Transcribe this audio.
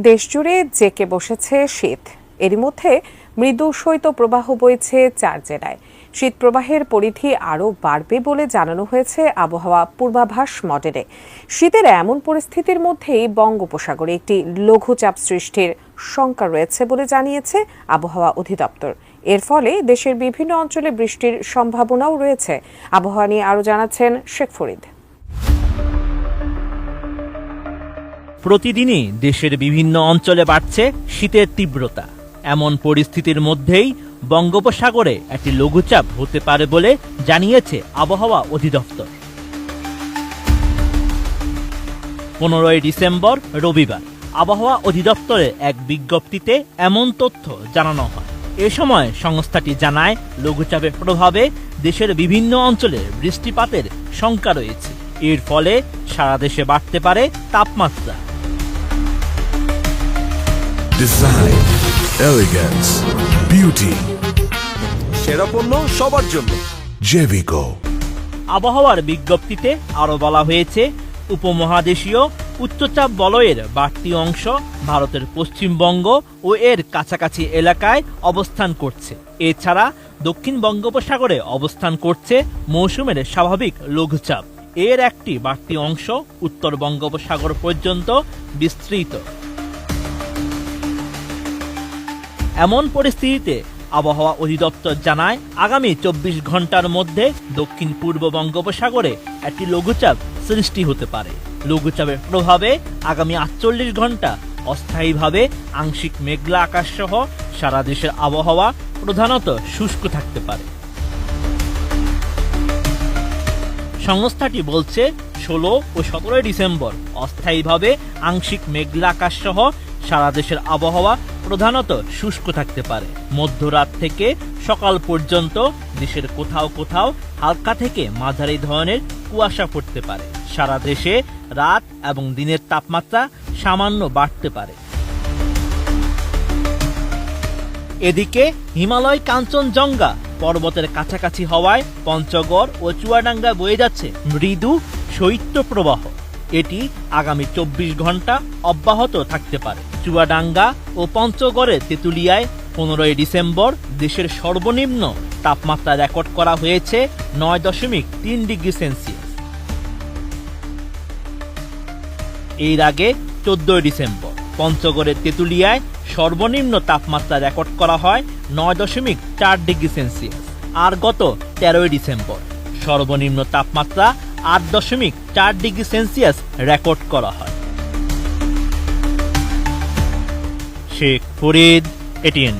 দেশজুড়ে জেঁকে বসেছে শীত। এরই মধ্যে মৃদু শৈত্যপ্রবাহ বইছে 4 জেলায়। শীত প্রবাহের পরিধি আরও বাড়বে বলে জানানো হয়েছে আবহাওয়া পূর্বাভাস মডেলে। শীতের এমন পরিস্থিতির মধ্যেই বঙ্গোপসাগরে একটি লঘুচাপ সৃষ্টির শঙ্কা রয়েছে বলে জানিয়েছে আবহাওয়া অধিদপ্তর। এর ফলে দেশের বিভিন্ন অঞ্চলে বৃষ্টির সম্ভাবনাও রয়েছে। আবহাওয়া নিয়ে আরও জানাচ্ছেন শেখ ফরিদ। প্রতিদিনই দেশের বিভিন্ন অঞ্চলে বাড়ছে শীতের তীব্রতা। এমন পরিস্থিতির মধ্যেই বঙ্গোপসাগরে একটি লঘুচাপ হতে পারে বলে জানিয়েছে আবহাওয়া অধিদপ্তর। 15 ডিসেম্বর রবিবার আবহাওয়া অধিদপ্তরের এক বিজ্ঞপ্তিতে এমন তথ্য জানানো হয়। এ সময় সংস্থাটি জানায়, লঘুচাপের প্রভাবে দেশের বিভিন্ন অঞ্চলে বৃষ্টিপাতের শঙ্কা রয়েছে। এর ফলে সারা দেশে বাড়তে পারে তাপমাত্রা। ডিজাইন, এলিগেন্স, বিউটি, সেরা পণ্য সবার জন্য জেভিকো। আবহাওয়ার বিজ্ঞপ্তিতে আরও বলা হয়েছে, উপমহাদেশীয় উচ্চচাপ বলয়ের বাড়তি অংশ ভারতের পশ্চিমবঙ্গ ও এর কাছাকাছি এলাকায় অবস্থান করছে। এছাড়া দক্ষিণ বঙ্গোপসাগরে অবস্থান করছে মৌসুমের স্বাভাবিক লঘুচাপ। এর একটি বাড়তি অংশ উত্তর বঙ্গোপসাগর পর্যন্ত বিস্তৃত। এমন পরিস্থিতিতে আবহাওয়া অধিদপ্তর জানায়, আগামী 24 ঘন্টার মধ্যে দক্ষিণ পূর্ব বঙ্গোপসাগরে একটি লঘুচাপ সৃষ্টি হতে পারে। লঘুচাপের প্রভাবে আগামী 48 ঘন্টা অস্থায়ীভাবে আংশিক মেঘলা আকাশ সহ সারা দেশের আবহাওয়া প্রধানত শুষ্ক থাকতে পারে। সংস্থাটি বলছে, 16 ও 17 ডিসেম্বর অস্থায়ীভাবে আংশিক মেঘলা আকাশ সহ সারা দেশের আবহাওয়া প্রধানত শুষ্ক থাকতে পারে। মধ্যরাত থেকে সকাল পর্যন্ত দেশের কোথাও কোথাও হালকা থেকে মাঝারি ধরনের কুয়াশা পড়তে পারে। সারা দেশে রাত এবং দিনের তাপমাত্রা সামান্য বাড়তে পারে। এদিকে হিমালয় কাঞ্চনজঙ্ঘা পর্বতের কাছাকাছি হওয়ায় পঞ্চগড় ও চুয়াডাঙ্গা বয়ে যাচ্ছে মৃদু শৈত্যপ্রবাহ। এটি আগামী 24 ঘন্টা অব্যাহত থাকতে পারে। চুয়াডাঙ্গা ও পঞ্চগড়ের তেঁতুলিয়ায় 15 ডিসেম্বর দেশের সর্বনিম্ন তাপমাত্রা রেকর্ড করা হয়েছে 9.3 ডিগ্রি সেলসিয়াস। এর আগে 14 ডিসেম্বর পঞ্চগড়ের তেঁতুলিয়ায় সর্বনিম্ন তাপমাত্রা রেকর্ড করা হয় 9.4 ডিগ্রি সেলসিয়াস। আর গত 13 ডিসেম্বর সর্বনিম্ন তাপমাত্রা 8.4 ডিগ্রি সেলসিয়াস রেকর্ড করা হয়। শেখ ফরিদ, এটিএন।